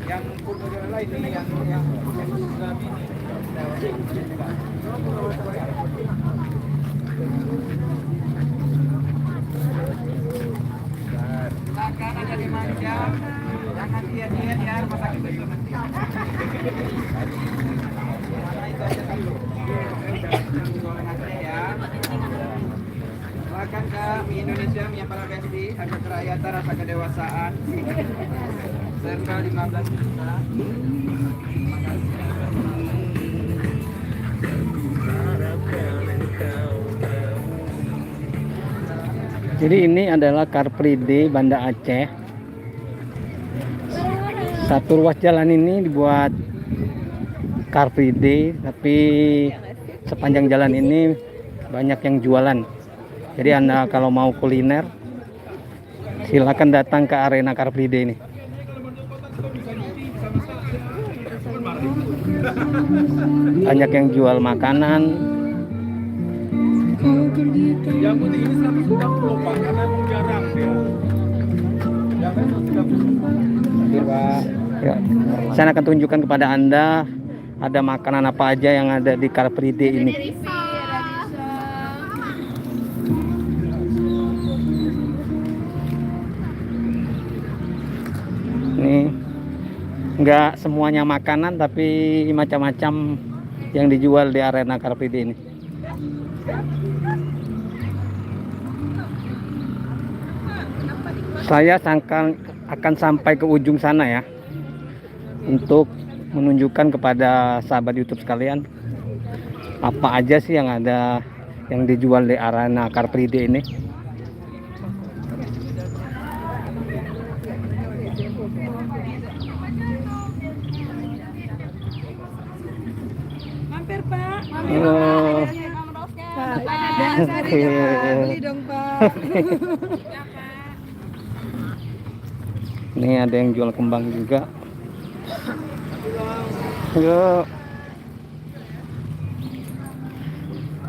Yang pulpen lain ini yang sudah silakan aja dimanja, jangan diet-diet ya, rumah sakit itu nanti. Itu aja dulu. Gorengannya ya. Silakan Kak, mie Indonesia, mie yang paling besti, harga kerakyatan, rasa kedewasaan. Serba 15 juta. Jadi ini adalah Car Free Day Banda Aceh. Satu ruas jalan ini dibuat Car Free Day, tapi sepanjang jalan ini banyak yang jualan. Jadi Anda kalau mau kuliner silakan datang ke arena Car Free Day ini. Banyak yang jual makanan. Yang penting ini 190 Pak, karena emang jarang dia. Jangan 190. Pak. Ya, saya akan tunjukkan kepada Anda ada makanan apa aja yang ada di Car Free Day ini. Ini enggak semuanya makanan, tapi macam-macam yang dijual di arena Car Free Day ini. Saya akan sampai ke ujung sana ya, untuk menunjukkan kepada sahabat YouTube sekalian apa aja sih yang ada yang dijual di arena Car Free Day ini. Mampir Pak. Oh. Beli dong Pak. Ini ada yang jual kembang juga. Yuk.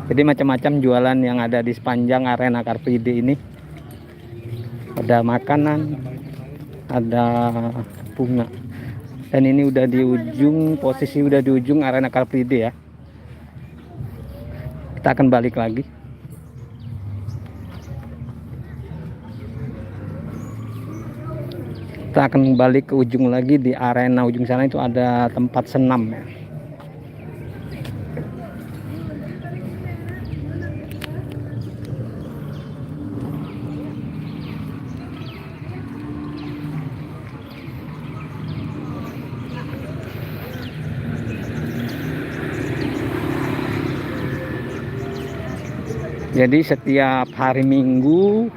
Jadi macam-macam jualan yang ada di sepanjang arena Car Free Day ini. Ada makanan, ada bunga. Dan ini udah di ujung, posisi udah di ujung arena Car Free Day ya. Kita akan balik lagi. Kita akan balik ke ujung lagi, di arena ujung sana itu ada tempat senam ya. Jadi setiap hari Minggu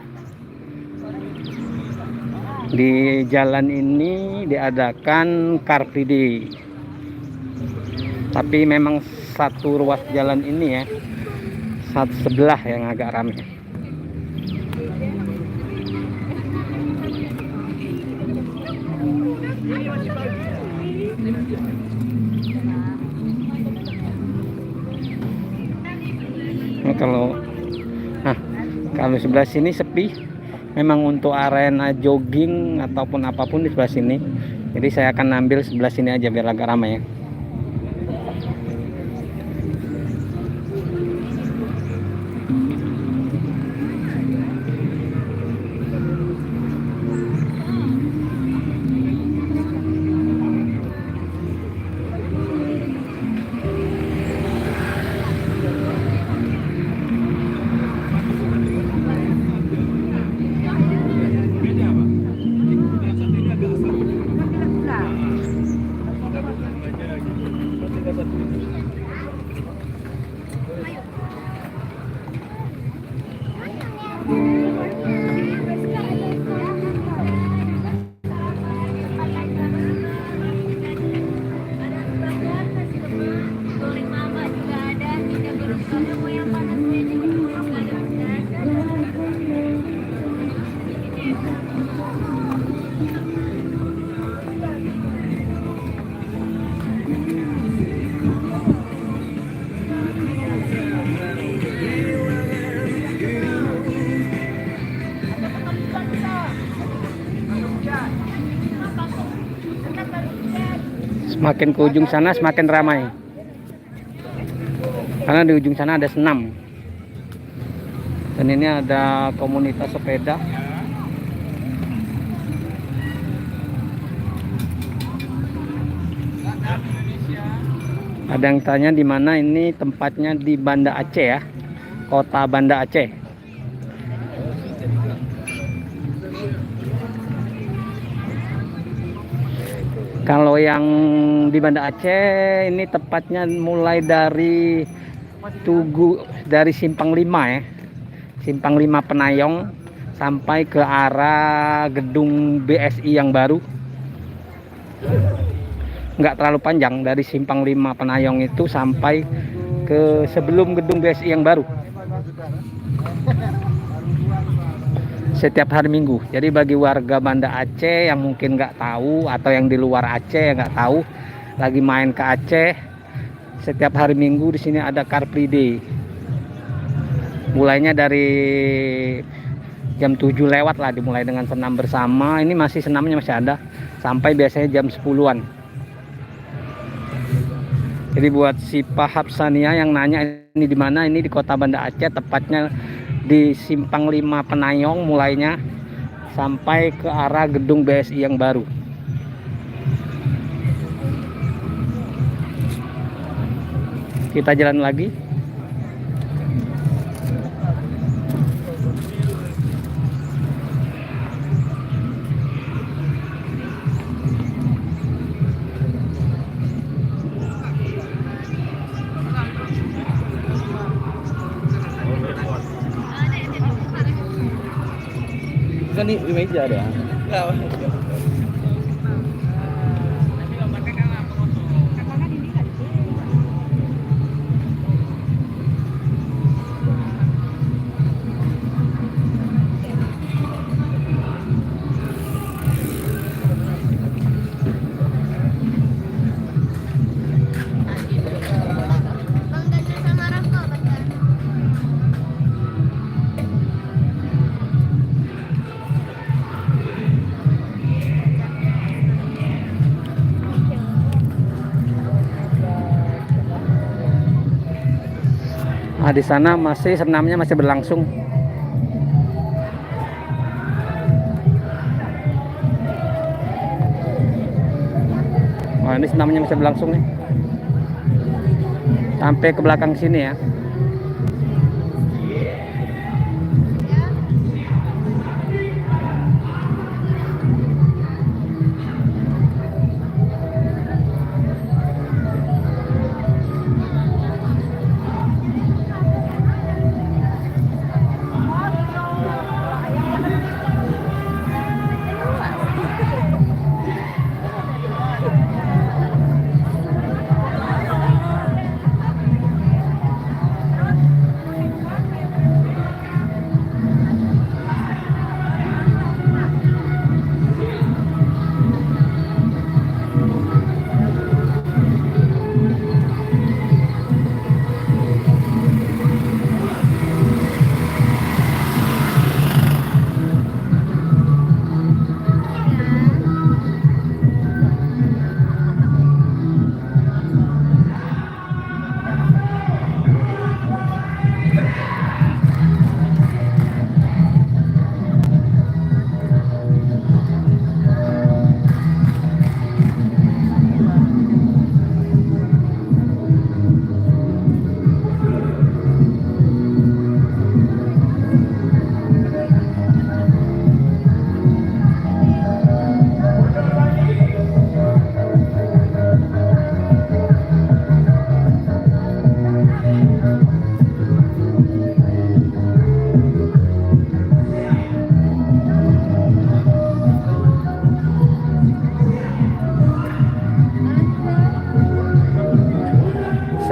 di jalan ini diadakan Car Free Day. Tapi memang satu ruas jalan ini ya, satu sebelah yang agak ramai. Nah, kalau sebelah sini sepi. Memang untuk arena jogging ataupun apapun di sebelah sini. Jadi saya akan ambil sebelah sini aja biar agak ramai ya. Makin ke ujung sana semakin ramai. Karena di ujung sana ada senam. Dan ini ada komunitas sepeda. Ada yang tanya di mana ini tempatnya, di Banda Aceh ya. Kota Banda Aceh. Kalau yang di Banda Aceh ini tepatnya mulai dari dari Simpang 5 ya. Simpang 5 Penayong sampai ke arah gedung BSI yang baru. Nggak terlalu panjang, dari Simpang 5 Penayong itu sampai ke sebelum gedung BSI yang baru. Setiap hari Minggu. Jadi bagi warga Banda Aceh yang mungkin nggak tahu, atau yang di luar Aceh yang nggak tahu, lagi main ke Aceh, setiap hari Minggu di sini ada Car Free Day. Mulainya dari jam 7 lewat lah, dimulai dengan senam bersama. Ini masih senamnya masih ada sampai biasanya jam 10-an. Jadi buat si Pak Hapsania yang nanya ini di mana, ini di Kota Banda Aceh, tepatnya di Simpang 5 Penayong mulainya sampai ke arah gedung BSI yang baru. Kita jalan lagi. Kan di meja ada. Nah, di sana masih senamnya masih berlangsung. Nah, ini senamnya masih berlangsung nih. Sampai ke belakang sini ya.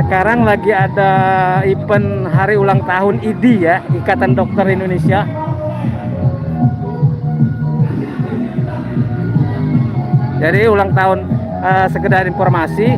Sekarang lagi ada event hari ulang tahun IDI ya, Ikatan Dokter Indonesia. Jadi ulang tahun, sekedar informasi.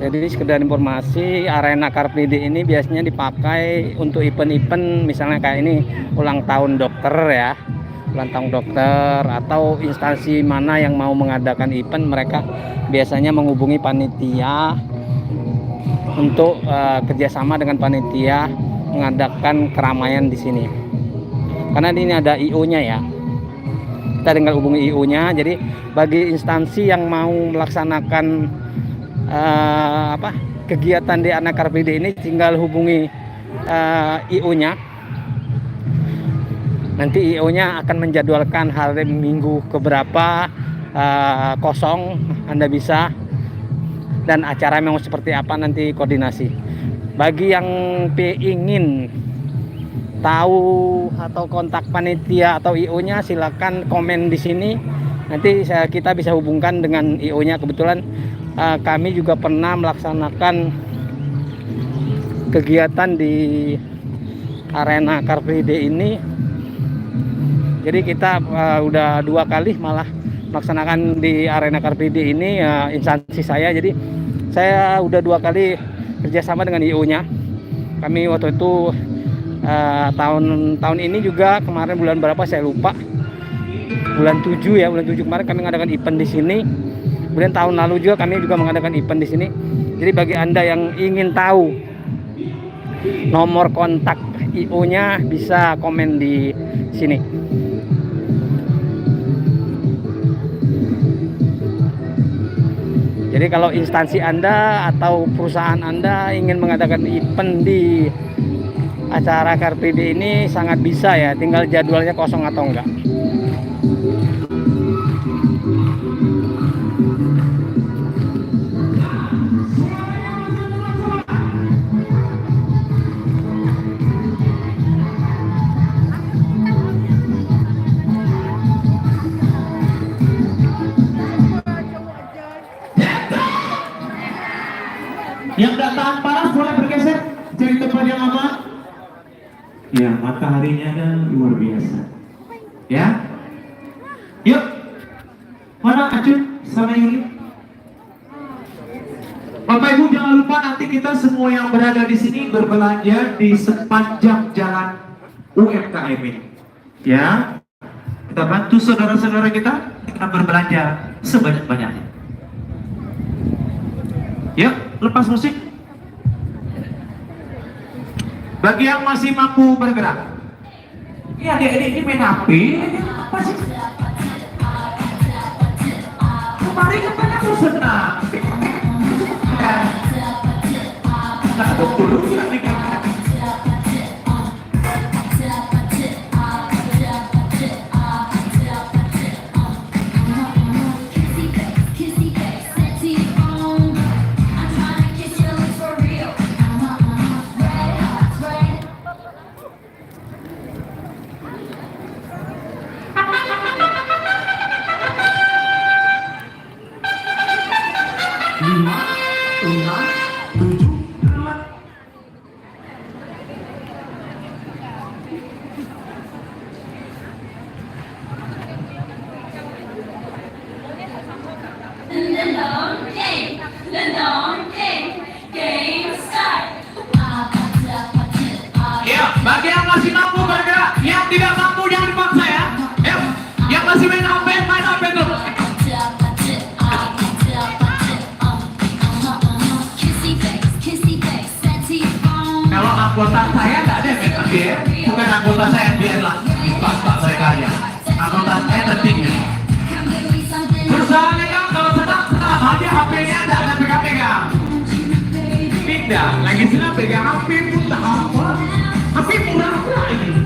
Jadi sekedar informasi, arena Car Free Day ini biasanya dipakai untuk event-event misalnya kayak ini ulang tahun dokter ya, ulang tahun dokter atau instansi mana yang mau mengadakan event, mereka biasanya menghubungi panitia untuk kerjasama dengan panitia mengadakan keramaian di sini. Karena ini ada IO-nya ya, kita tinggal hubungi IO-nya. Jadi bagi instansi yang mau melaksanakan kegiatan di arena Car Free Day ini, tinggal hubungi IO-nya. Nanti IO-nya akan menjadwalkan hari minggu keberapa kosong, Anda bisa, dan acara memang seperti apa nanti koordinasi. Bagi yang ingin tahu atau kontak panitia atau IO-nya, silakan komen di sini. Nanti kita bisa hubungkan dengan IO-nya. Kebetulan kami juga pernah melaksanakan kegiatan di arena Car Free Day ini. Jadi kita udah 2 kali malah melaksanakan di arena Car Free Day ini, instansi saya. Jadi saya udah 2 kali kerjasama dengan IO-nya. Kami waktu itu tahun ini juga, kemarin bulan berapa saya lupa, bulan 7 ya, bulan 7 kemarin kami mengadakan event di sini. Kemudian tahun lalu juga kami juga mengadakan event di sini. Jadi bagi Anda yang ingin tahu nomor kontak IO-nya, bisa komen di sini. Jadi kalau instansi Anda atau perusahaan Anda ingin mengadakan event di acara Car Free Day ini, sangat bisa ya, tinggal jadwalnya kosong atau enggak. Yang tidak tahan panas boleh bergeser jadi tempat yang aman. Ya, mataharinya kan luar biasa. Ya, yuk. Mana Acun sama Yuli? Bapak Ibu jangan lupa nanti kita semua yang berada di sini berbelanja di sepanjang jalan UMKM ini. Ya, kita bantu saudara-saudara kita berbelanja sebanyak-banyaknya. Yuk, lepas musik. Bagi yang masih mampu bergerak. Iya, ini main HP. Apa sih? Kemarin kan aku senang. Nah, dokter dulu ya nih. Bagi yang masih mampu bergerak, yang tidak mampu jangan dipaksa ya. Yang masih main HP dulu. Kalau anggota saya nggak ada yang main HP ya. Bukan anggota saya biar lah. Pak mereka aja. Anggota saya pentingnya. Berusaha legal kalau senang aja HP-nya nggak ada pegang-pegang. Tidak, lagi senang pegang HP pun tak apa. Tapi murah-murah ini.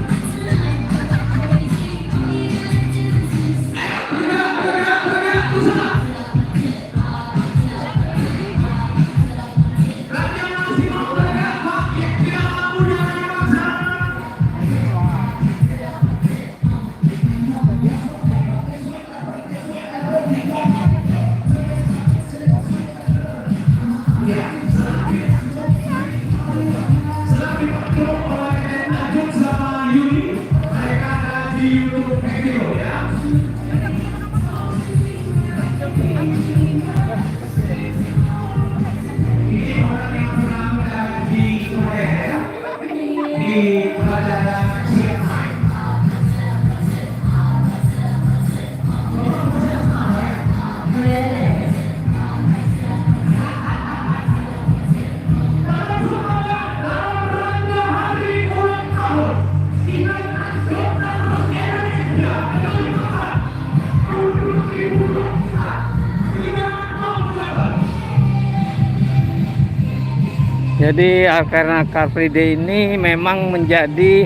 Jadi Arena Car Free Day ini memang menjadi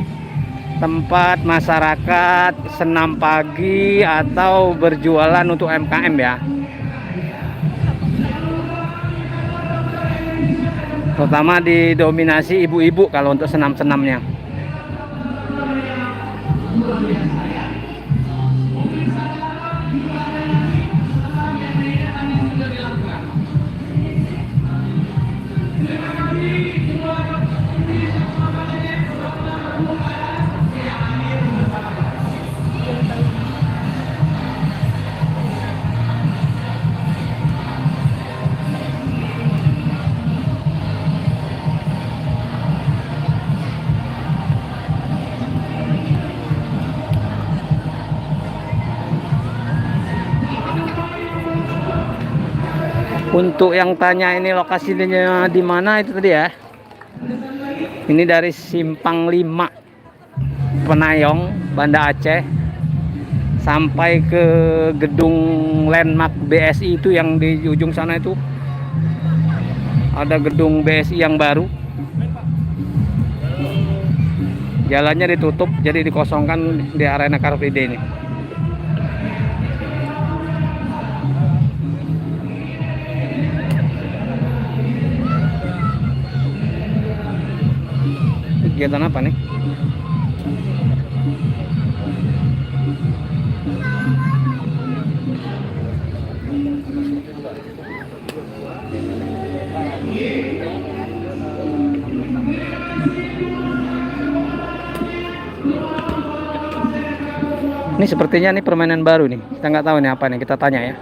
tempat masyarakat senam pagi atau berjualan untuk UMKM ya. Terutama didominasi ibu-ibu kalau untuk senam-senamnya. Untuk yang tanya ini lokasinya di mana itu tadi ya. Ini dari Simpang 5 Penayong, Banda Aceh sampai ke gedung landmark BSI itu yang di ujung sana itu. Ada gedung BSI yang baru. Jalannya ditutup jadi dikosongkan di Arena Car Free Day ini. Kegiatan apa nih? Ini sepertinya nih permainan baru nih. Kita nggak tahu nih apa nih. Kita tanya ya.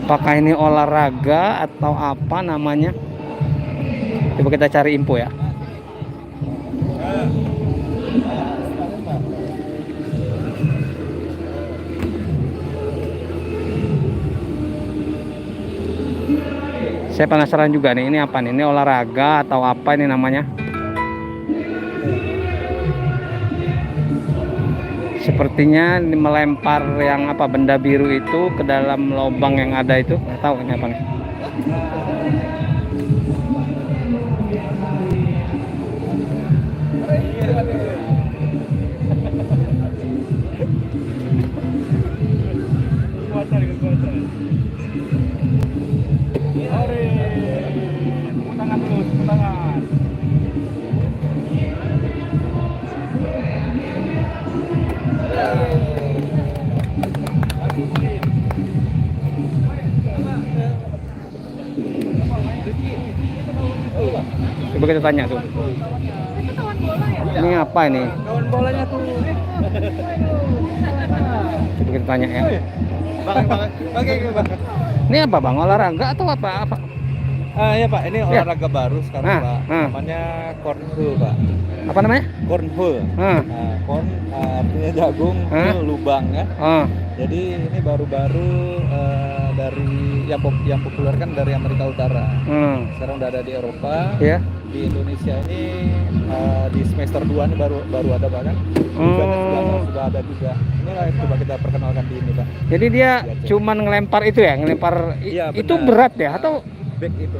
Apakah ini olahraga atau apa namanya? Coba kita cari info ya. Saya penasaran juga nih, ini apa nih? Ini olahraga atau apa ini namanya? Sepertinya melempar yang apa benda biru itu ke dalam lubang yang ada itu. Nggak tahu ini apa nih. Tangan terus, tangan. Coba kita tanya tuh. Ini apa ini? Kawan bolanya tuh. Coba kita tanya ya. Bang. Ini apa bang? Olahraga atau apa? Apa? Ya Pak, ini Ya. olahraga baru sekarang Pak. Nah. Namanya cornhole Pak. Apa namanya? Cornhole. Nah. Corn artinya jagung, hole lubang ya. Oh. Jadi ini baru-baru dari yang populer kan dari Amerika Utara. Sekarang udah ada di Eropa. Ya. Di Indonesia ini di semester 2 ini baru ada Pak kan. Sudah ada juga. Ini lah coba kita perkenalkan di ini Pak. Jadi dia cuman ngelempar itu ya, ngelempar Iya, itu benar. berat ya atau Bag itu.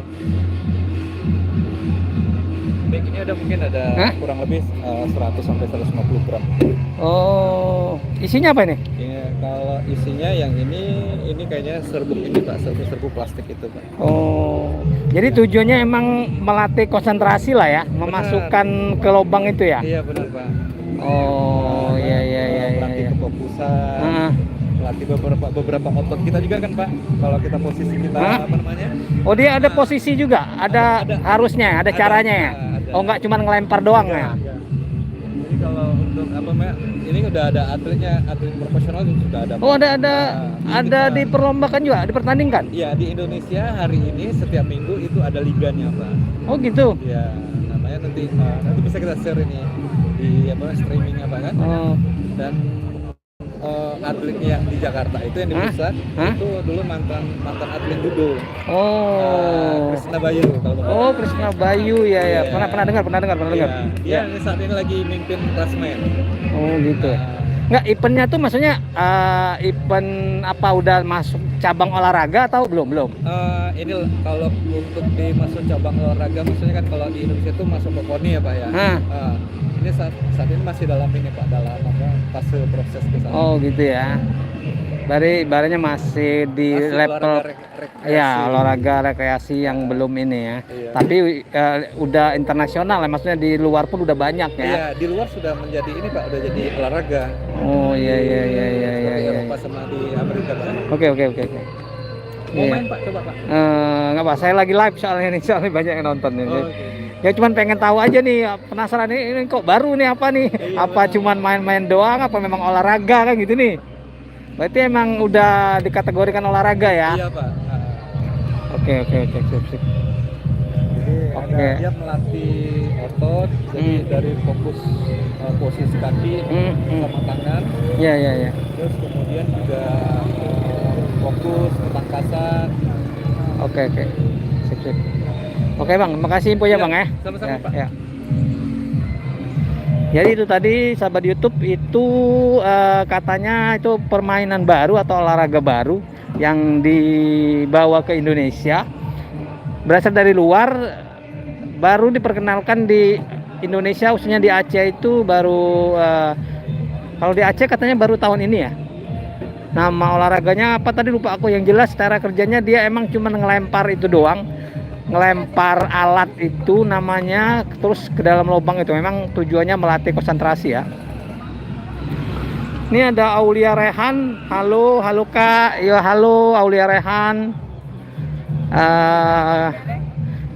Bag ini mungkin ada Hah? kurang lebih 100 sampai 150 gram. oh, isinya apa ini? Kalau isinya yang ini kayaknya serbuk ini Pak, serbuk plastik itu Pak. Oh. Jadi tujuannya emang melatih konsentrasi lah ya, memasukkan ke lubang itu ya. Iya benar Pak. Oh, iya. Melatih kefokusan. Heeh. Melatih beberapa otot kita juga kan Pak. Kalau kita posisi kita Hah? apa namanya? Oh, dia ada posisi juga, ada harusnya, ada caranya ya. ada. Oh, nggak cuma ngelempar doang ya. Enggak. Jadi kalau untuk apa Mbak? Ini udah ada atletnya, atlet profesional sudah ada. Oh, ada Kita- diperlombakan juga, dipertandingkan. Iya, di Indonesia hari ini setiap minggu itu ada liganya Pak. Oh, gitu. Ya, namanya nanti bisa kita share ini di streaming apa kan? Oh. Dan atletnya yang di Jakarta itu yang di Hah? pusat Hah? itu dulu mantan atlet judo. Oh. Krisna Bayu kalau Bapak. Oh, Krisna Bayu ya. Iya. Pernah dengar. Iya, dia saat ini lagi mimpin klasmen. Oh, gitu. Enggak, eventnya tuh maksudnya event apa udah masuk cabang olahraga atau belum? Belum. Ini kalau untuk dimasuk cabang olahraga, maksudnya kan kalau di Indonesia itu masuk ke KONI ya Pak ya. Ini saat ini masih dalam ini Pak, dalam apa fase proses ke sana. Oh gitu ya. Dari ibaratnya masih di Masih level rekreasi. ya olahraga rekreasi yang belum ini ya. Iya. Tapi udah internasional ya, maksudnya di luar pun udah banyak ya. Iya, di luar sudah menjadi ini Pak, udah jadi olahraga. Oh iya iya iya iya iya. Seperti iya. Eropa sama di Amerika Pak. Oke. Mau Iya. main Pak, coba Pak. Nggak Pak, saya lagi live soalnya nih, soalnya banyak yang nonton nih. Oh, oke. Ya cuman pengen tahu aja nih, penasaran ini kok baru nih apa nih? Iya, Apa benar. cuman main-main doang, apa memang olahraga kan gitu nih? Berarti emang udah dikategorikan olahraga ya? Iya Pak. Oke, sip. Jadi Oke. dia melatih otot, jadi dari fokus posisi kaki sama tangan, Iya. terus kemudian juga fokus ketangkasan. Oke. Sip. Oke Bang, makasih info ya Iya, Bang ya. sama-sama, Ya, Pak. ya. Jadi itu tadi sahabat YouTube itu katanya itu permainan baru atau olahraga baru yang dibawa ke Indonesia, berasal dari luar, baru diperkenalkan di Indonesia, khususnya di Aceh itu baru kalau di Aceh katanya baru tahun ini ya. Nama olahraganya apa tadi lupa aku, yang jelas cara kerjanya dia emang cuma ngelempar itu doang, ngelempar alat itu namanya terus ke dalam lubang itu, memang tujuannya melatih konsentrasi ya. Ini ada Aulia Rehan. Halo Kak. Ya halo Aulia Rehan.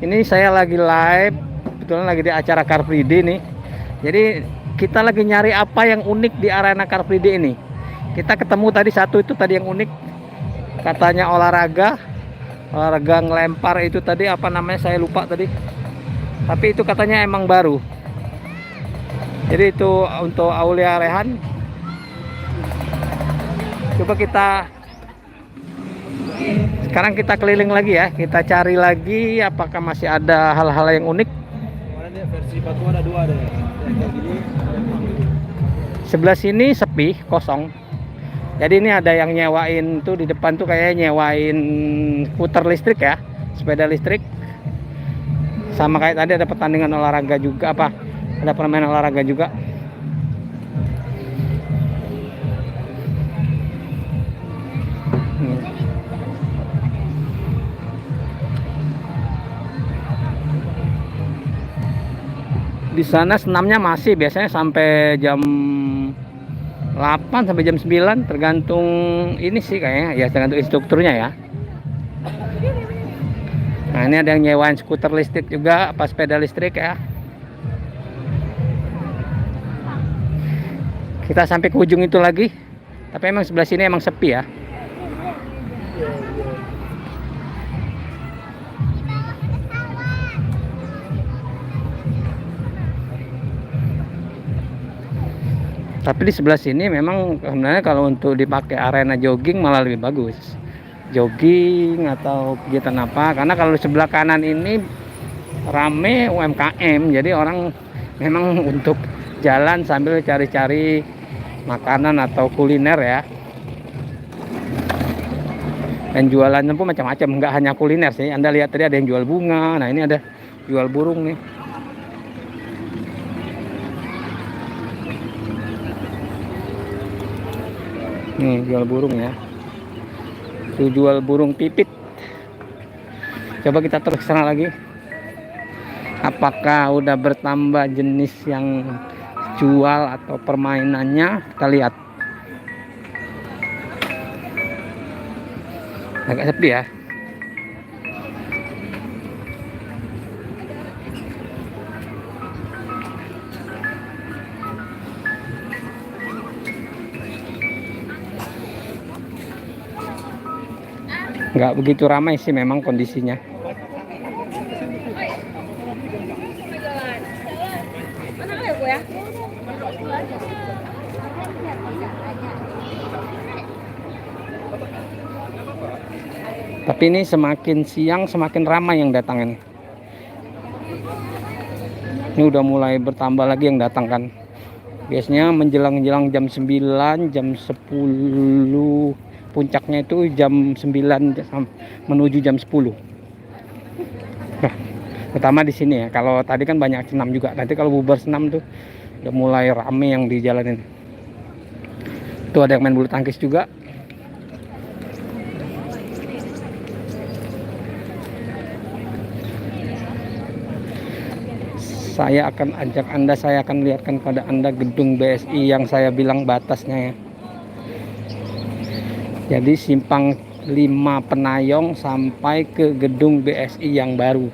Ini saya lagi live, kebetulan lagi di acara Car Free Day nih. Jadi kita lagi nyari apa yang unik di arena Car Free Day ini. Kita ketemu tadi satu itu tadi yang unik, katanya olahraga ngelempar itu tadi, apa namanya saya lupa tadi, tapi itu katanya emang baru. Jadi itu untuk Aulia Rehan. Coba sekarang kita keliling lagi ya, kita cari lagi apakah masih ada hal-hal yang unik. Kemarin ya versi batu ada 2 ada ya. Yang kayak gini. Sebelah sini sepi, kosong. Jadi ini ada yang nyewain tuh di depan tuh kayak nyewain skuter listrik ya, sepeda listrik. Sama kayak tadi ada pertandingan olahraga juga, ada permainan olahraga juga. Di sana senamnya masih biasanya sampai jam 8 sampai jam 9, tergantung ini sih kayaknya ya, tergantung instrukturnya ya. Nah ini ada yang nyewain skuter listrik juga, apa sepeda listrik ya. Kita sampai ke ujung itu lagi, tapi emang sebelah sini emang sepi ya. Tapi di sebelah sini memang sebenarnya kalau untuk dipakai arena jogging malah lebih bagus. Jogging atau kegiatan apa, karena kalau di sebelah kanan ini rame UMKM, jadi orang memang untuk jalan sambil cari-cari makanan atau kuliner ya. Dan jualannya pun macam-macam, nggak hanya kuliner sih. Anda lihat tadi ada yang jual bunga, nah ini ada jual burung nih. Nih jual burung ya, itu jual burung pipit. Coba kita terus ke sana lagi, apakah udah bertambah jenis yang jual atau permainannya, kita lihat. Agak sepi ya. Nggak begitu ramai sih memang kondisinya. Tapi ini semakin siang semakin ramai yang datang ini. Ini udah mulai bertambah lagi yang datang kan. Biasanya menjelang jam 9, jam 10, puncaknya itu jam 9 menuju jam 10. Nah, pertama di sini ya. Kalau tadi kan banyak senam juga. Nanti kalau bubar senam tuh udah mulai rame yang di jalan ini. Tuh ada yang main bulu tangkis juga. Saya akan ajak Anda, saya akan lihatkan pada Anda gedung BSI yang saya bilang batasnya ya. Jadi simpang 5 Penayong sampai ke gedung BSI yang baru.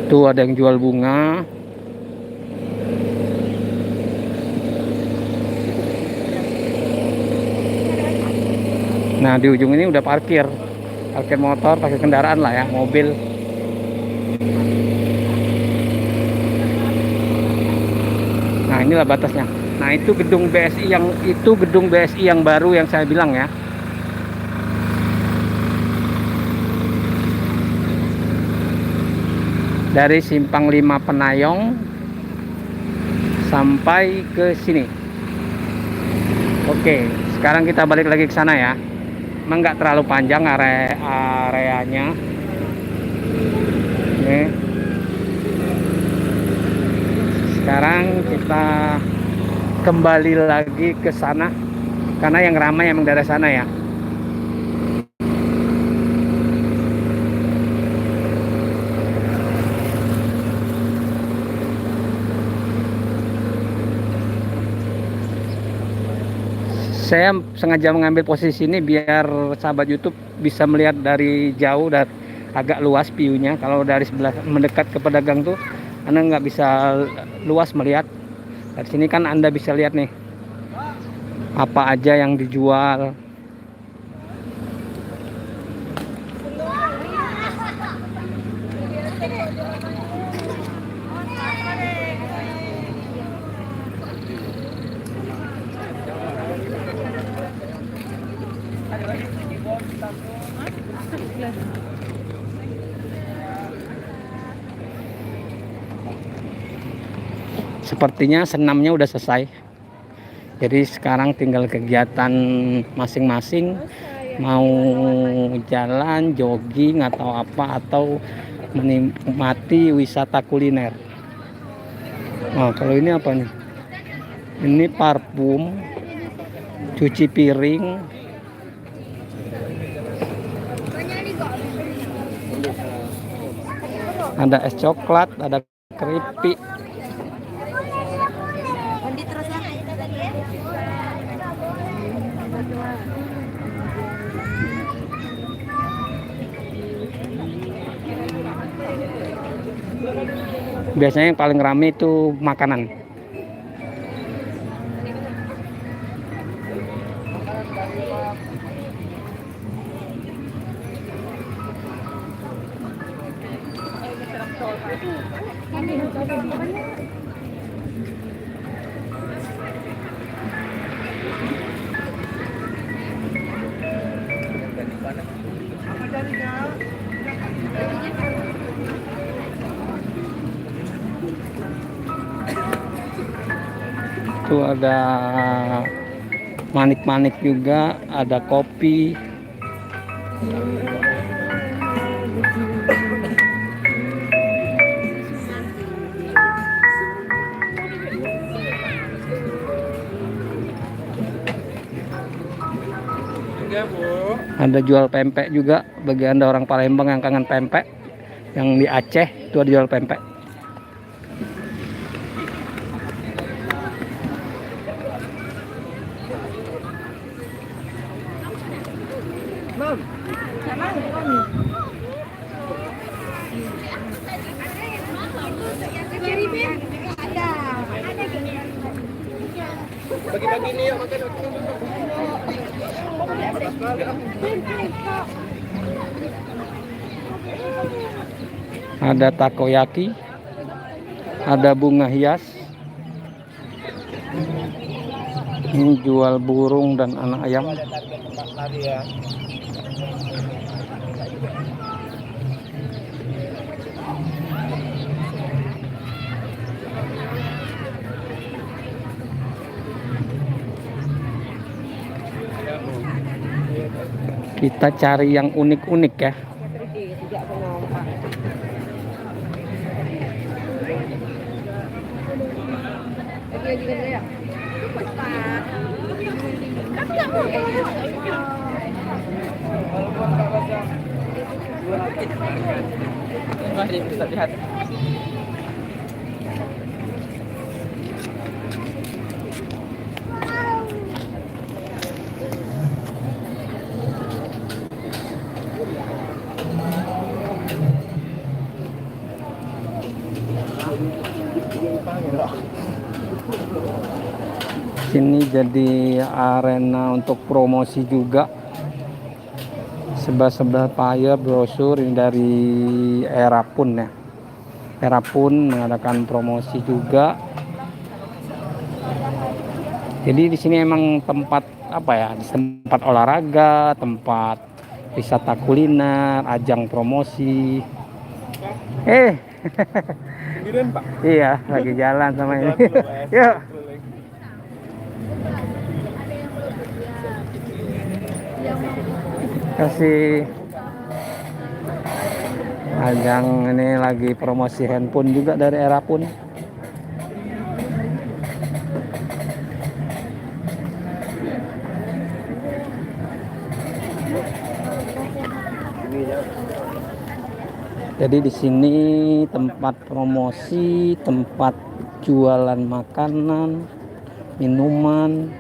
Tuh ada yang jual bunga. Nah di ujung ini udah parkir motor, pakai kendaraan lah ya, mobil. Nah inilah batasnya. Nah itu gedung BSI yang baru yang saya bilang ya. Dari simpang 5 Penayong sampai ke sini. Oke, sekarang kita balik lagi ke sana ya. Emang nggak terlalu panjang areanya. Oke. Sekarang kita kembali lagi ke sana karena yang ramai emang dari sana ya. Saya sengaja mengambil posisi ini biar sahabat YouTube bisa melihat dari jauh dan agak luas view-nya. Kalau dari sebelah mendekat ke pedagang tuh Anda nggak bisa luas melihat. Dari sini kan Anda bisa lihat nih apa aja yang dijual. Sepertinya senamnya udah selesai. Jadi sekarang tinggal kegiatan masing-masing, mau jalan, jogging atau apa, atau menikmati wisata kuliner. Nah, kalau ini apa nih? Ini parfum, cuci piring. Ada es coklat, ada keripik. Biasanya yang paling ramai itu makanan. Itu ada manik-manik juga, ada kopi. Ada jual pempek juga bagi Anda orang Palembang yang kangen pempek. Yang di Aceh itu ada jual pempek. Bagi-bagi ini yuk makan. Ada takoyaki, ada bunga hias. Ini jual burung dan anak ayam. Kita cari yang unik-unik ya. Masih bisa lihat. Sini jadi arena untuk promosi juga. Sebelah-sebelah paya brosur ini dari Erapun ya. Erapun mengadakan promosi juga. Jadi di sini emang tempat apa ya? Tempat olahraga, tempat wisata kuliner, ajang promosi. Sendirian, Pak? Iya, lagi jalan sama ini. Yuk. Kasih ajang ini lagi promosi handphone juga dari Erapun. Jadi di sini tempat promosi, tempat jualan makanan, minuman.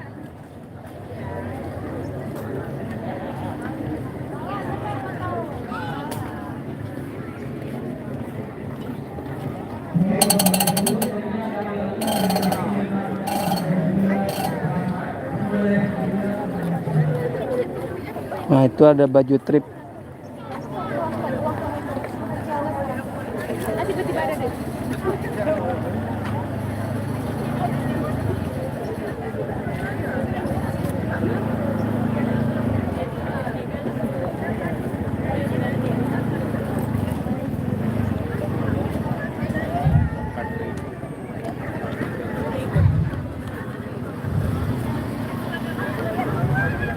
Nah, itu ada baju trip.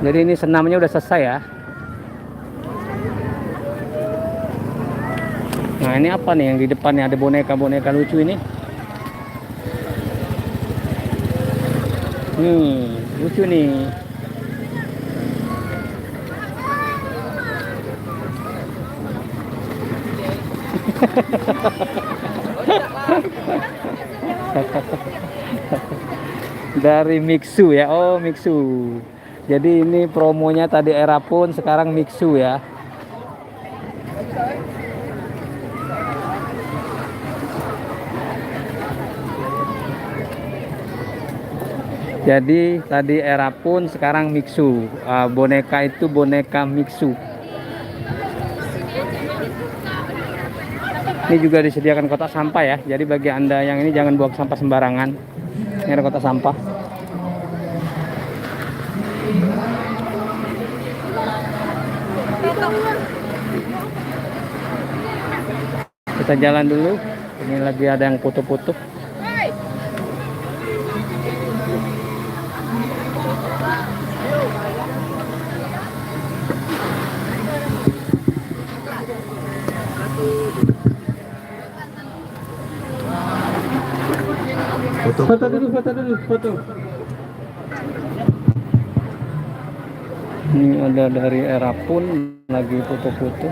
Jadi ini senamnya udah selesai ya. Nah, ini apa nih yang di depannya ada boneka-boneka lucu ini? Lucu nih. Dari Mixu ya. Oh, Mixu. Jadi ini promonya tadi Erapun, sekarang Mixu ya. Jadi tadi Erapun, sekarang Mixu. Boneka itu boneka Mixu. Ini juga disediakan kotak sampah ya. Jadi bagi Anda yang ini jangan buang sampah sembarangan. Ini ada kotak sampah. Kita jalan dulu. Ini lagi ada yang foto-foto. Foto dulu. Ini ada dari Erapun lagi foto-foto.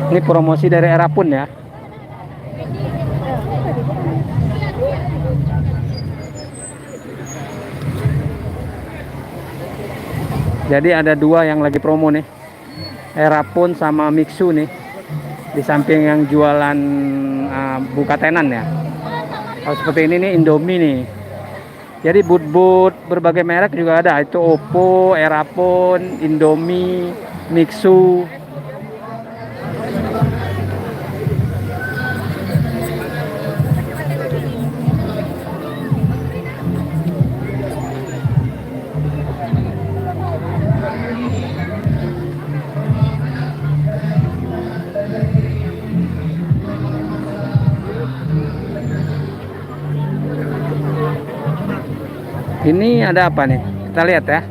Ini promosi dari Erapun ya. Jadi ada dua yang lagi promo nih, Erapun sama Mixu nih, di samping yang jualan buka tenan ya. Kalau seperti ini nih Indomie nih. Jadi boot berbagai merek juga ada. Itu Oppo, Erapun, Indomie, Mixu. Ini ada apa nih? Kita lihat ya.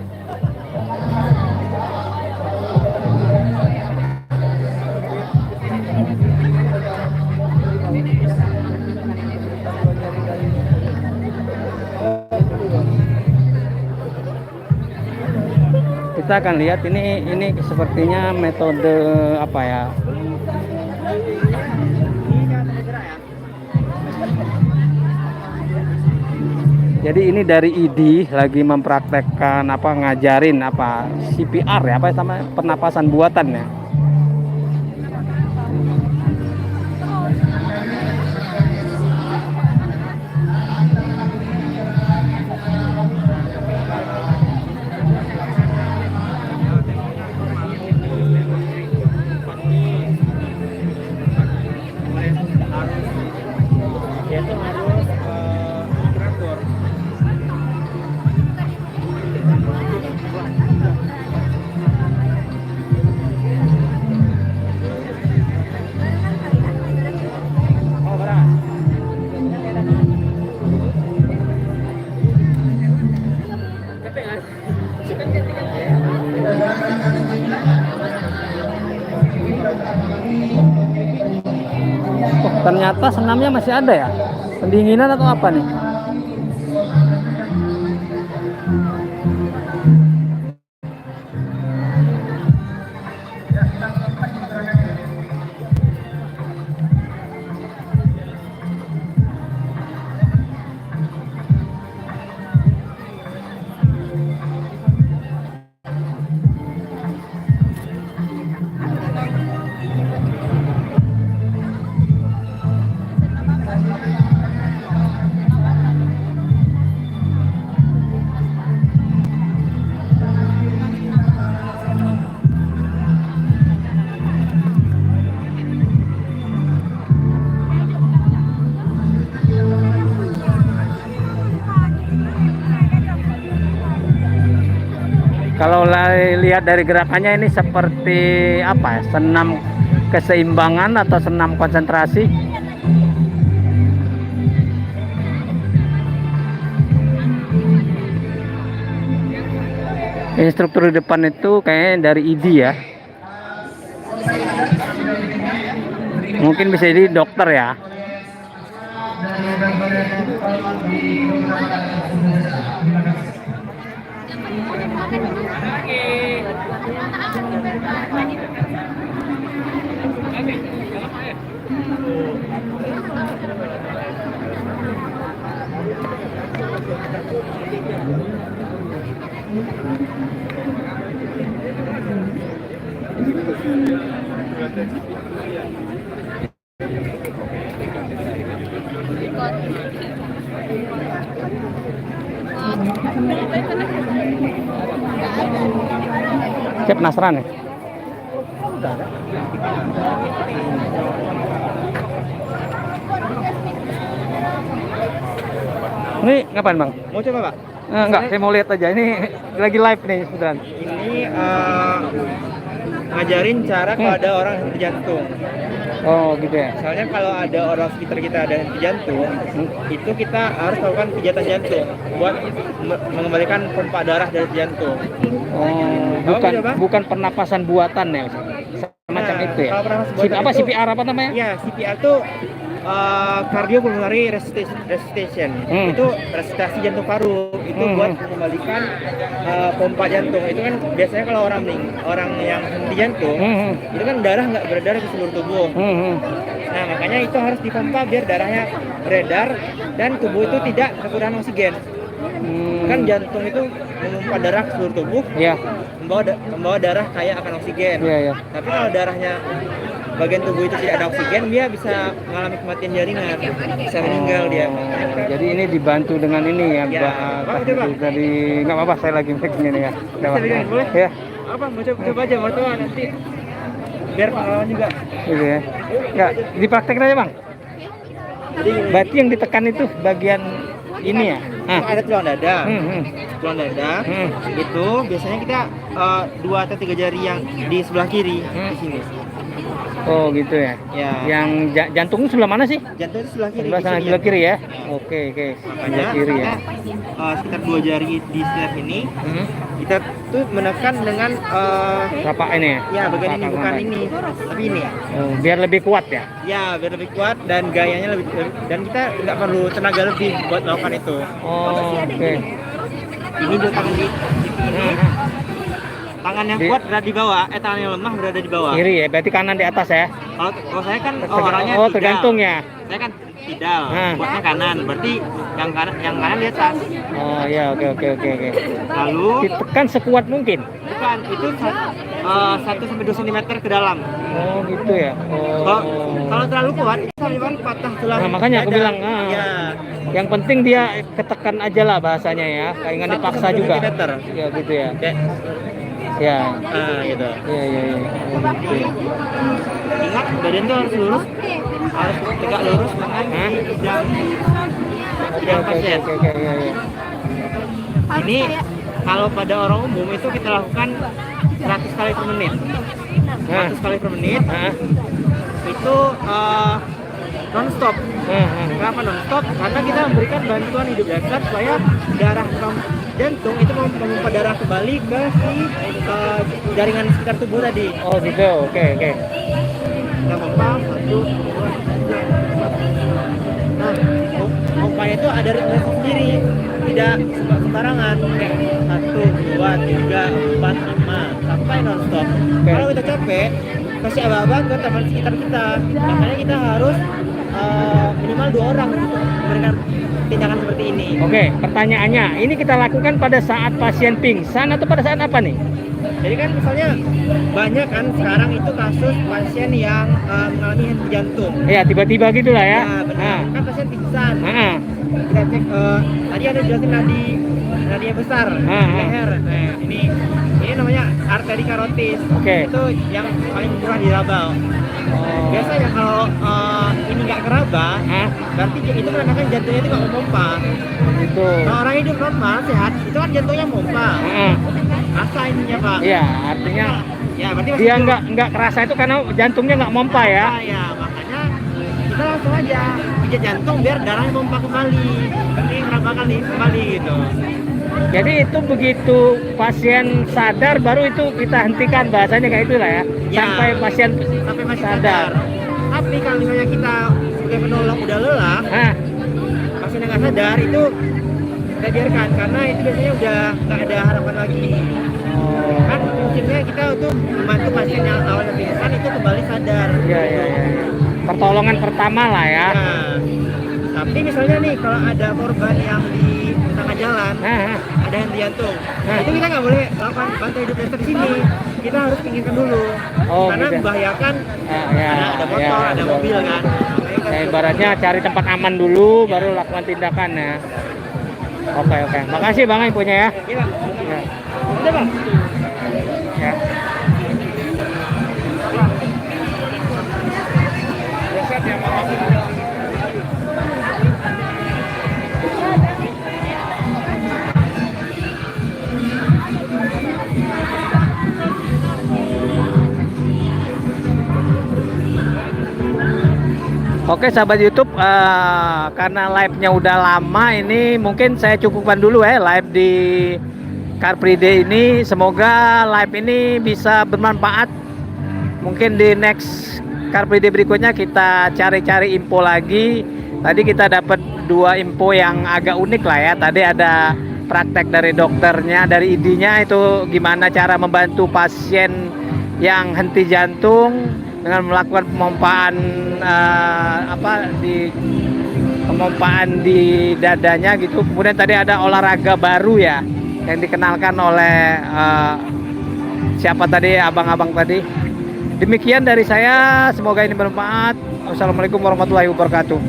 Kita akan lihat ini sepertinya metode apa ya? Jadi ini dari ID lagi mempraktekkan apa, ngajarin apa CPR ya, apa sama pernapasan buatan ya. Ternyata senamnya masih ada ya, pendinginan atau apa nih? Kalau lihat dari gerakannya ini seperti apa ya? Senam keseimbangan atau senam konsentrasi? Instruktur di depan itu kayaknya dari ID ya. Mungkin bisa jadi dokter ya. Saya penasaran nih. Ini ngapain bang? Mau coba Pak? Enggak, saya mau lihat aja. Ini lagi live nih sebenarnya. Ini ngajarin cara kalau ada orang henti jantung. Oh gitu ya. Soalnya kalau ada orang sekitar kita ada henti jantung, itu kita harus melakukan pijatan jantung buat mengembalikan pompa darah dari jantung. Oh, bukan pernapasan buatan ya, semacam itu ya. Kalau pernapasan buatan Apa itu, CPR apa namanya? Ya, CPR itu cardiopulmonary resuscitation. Itu resusitasi jantung paru. Itu buat mengembalikan pompa jantung. Itu kan biasanya kalau orang yang henti jantung, itu kan darah nggak beredar ke seluruh tubuh. Nah, makanya itu harus dipompa biar darahnya beredar dan tubuh itu tidak kekurangan oksigen. Kan jantung itu memompa darah ke seluruh tubuh, membawa darah kaya akan oksigen. Tapi kalau darahnya bagian tubuh itu tidak ada oksigen, dia bisa mengalami kematian jaringan, bisa meninggal dia. Jadi ini dibantu dengan ini ya, Tadi nggak apa-apa, saya lagi bikin ini ya. Boleh? Ya. Apa? Mau coba aja, mau coba nanti biar pengalaman juga. Gitu ya. Nggak, dipraktekin aja bang. Berarti yang ditekan itu bagian ini ya? Ada tulang dada. Tulang dada itu biasanya kita 2 atau 3 jari yang di sebelah kiri di sini. Oh gitu ya. Ya. Yang jantung sebelah mana sih? Jantung itu sebelah kiri. Sebelah sana, di sini sebelah kiri ya. Ya. Oke oke. Makanya Sebelah kiri ya. kita, sekitar 2 jari di sebelah ini Hmm. kita tuh menekan dengan Telapak ini ya. ya bagian ini Telapak bukan telapak. ini tapi ini. Oh, biar lebih kuat ya. Ya biar lebih kuat dan gayanya lebih dan kita nggak perlu tenaga lebih buat melakukan itu. Oh, oke. Ini dua tangan di sini. Tangan yang Di- kuat berada di bawah, tangan yang lemah berada di bawah. Kiri ya, berarti kanan di atas ya. Kalau saya kan orangnya Oh, tidal. tergantung ya. Saya kan tidal, Nah. buatnya kanan. Berarti yang kanan di atas. Oh ya, oke oke oke oke. Lalu Ditekan sekuat mungkin. bukan itu 1 sampai 2 cm ke dalam. Oh gitu ya. Kalau Oh. kalau terlalu kuat itu sampai patah tulang. Nah, makanya aku dada. bilang, Ya. Yang penting dia ketekan aja lah bahasanya ya. Kayak nggak 1 dipaksa sampai 2 juga. cm. Ya gitu ya. Kayak, Ya. gitu. Ya ya ya. Oh, gitu. Ingat badan tuh harus lurus, harus tegak lurus tangan Hah? di bidang Oke oke pasien. oke ya ya. Ini kalau pada orang umum itu kita lakukan 100 kali per menit. 100 kali per menit Hah? itu non-stop. Kenapa non-stop? Karena kita memberikan bantuan hidup dasar supaya darah jantung itu memompa darah kembali ke si jaringan sekitar tubuh tadi. Oh gitu. Oke oke. Kita pompa 1, 2, 3, 4. Nah, pompanya itu ada ritme sendiri, tidak sembarangan. Kayak 1, 2, 3, 4, 5 sampai non-stop. Kalau kita capek, kasih aba-aba ke teman sekitar kita. Makanya kita harus minimal 2 orang untuk memberikan tindakan seperti ini. Oke, pertanyaannya, ini kita lakukan pada saat pasien pingsan atau pada saat apa nih? Jadi kan misalnya banyak kan sekarang itu kasus pasien yang mengalami henti jantung. Ya tiba-tiba gitulah ya. Ya benar. Kan pasien pingsan. Nah. Kita cek tadi ada jelasin nadi yang besar di leher. Nah, ini namanya arteri karotis. Oke. Itu yang paling murah diraba. Oh. Biasanya kalau ini nggak keraba, berarti itu menandakan jantungnya itu nggak memompa. Gitu. Kalau orang hidup normal sehat, itu kan jantungnya memompa. Rasa ininya pak. Iya, artinya Ya berarti masih dia hidup. nggak kerasa itu karena jantungnya nggak mompa ya. Ya makanya kita langsung aja pijat jantung biar darahnya memompa kembali, ini meraba kembali gitu. Jadi itu begitu pasien sadar baru itu kita hentikan, bahasanya kayak itulah ya. Ya. Sampai pasien Sampai masih sadar. Tapi kalau misalnya kita sebagai penolong udah lelah, pasien yang nggak sadar itu kita biarkan karena itu biasanya udah nggak ada harapan lagi. Kan prinsipnya kita untuk membantu pasien yang awalnya pingsan itu kembali sadar. Iya iya iya. Pertolongan pertama lah ya. Nah, tapi misalnya nih kalau ada korban yang di tengah jalan, ada yang jantung, itu kita nggak boleh lakukan bantu hidup dasar di sini. Kita harus pinggirkan dulu, Oh, karena gitu. membahayakan. Ya, Ada motor, ada mobil kan. Ya, ibaratnya cari tempat aman dulu, baru lakukan tindakan ya. Oke oke. Makasih bang infonya ya. Iya, Pak. Ya. Udah, Bang. Ya. Oke sahabat YouTube, karena live-nya udah lama ini mungkin saya cukupkan dulu ya live di Car Free Day ini. Semoga live ini bisa bermanfaat. Mungkin di next Car Free Day berikutnya kita cari-cari info lagi. Tadi kita dapat 2 info yang agak unik lah ya. Tadi ada praktek dari dokternya, dari ID-nya itu gimana cara membantu pasien yang henti jantung dengan melakukan pemompaan pemompaan di dadanya gitu. Kemudian tadi ada olahraga baru ya yang dikenalkan oleh siapa tadi, abang-abang tadi. Demikian dari saya, semoga ini bermanfaat. Wassalamualaikum warahmatullahi wabarakatuh.